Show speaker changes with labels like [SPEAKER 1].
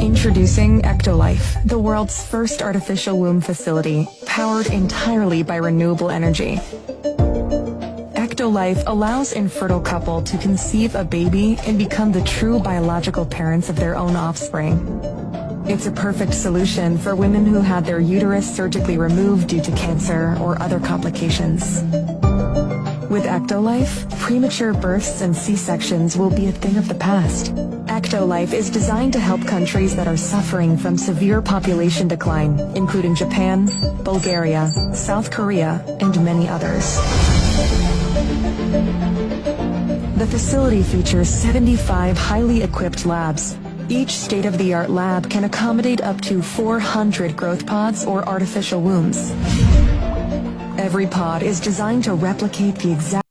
[SPEAKER 1] Introducing Ectolife, the world's first artificial womb facility, powered entirely by renewable energy. Ectolife allows infertile couple to conceive a baby and become the true biological parents of their own offspring. It's a perfect solution for women who had their uterus surgically removed due to cancer or other complications. With Ectolife, premature births and C-sections will be a thing of the past. Ectolife is designed to help countries that are suffering from severe population decline, including Japan, Bulgaria, South Korea, and many others. The facility features 75 highly equipped labs. Each state-of-the-art lab can accommodate up to 400 growth pods or artificial wombs. Every pod is designed to replicate the exact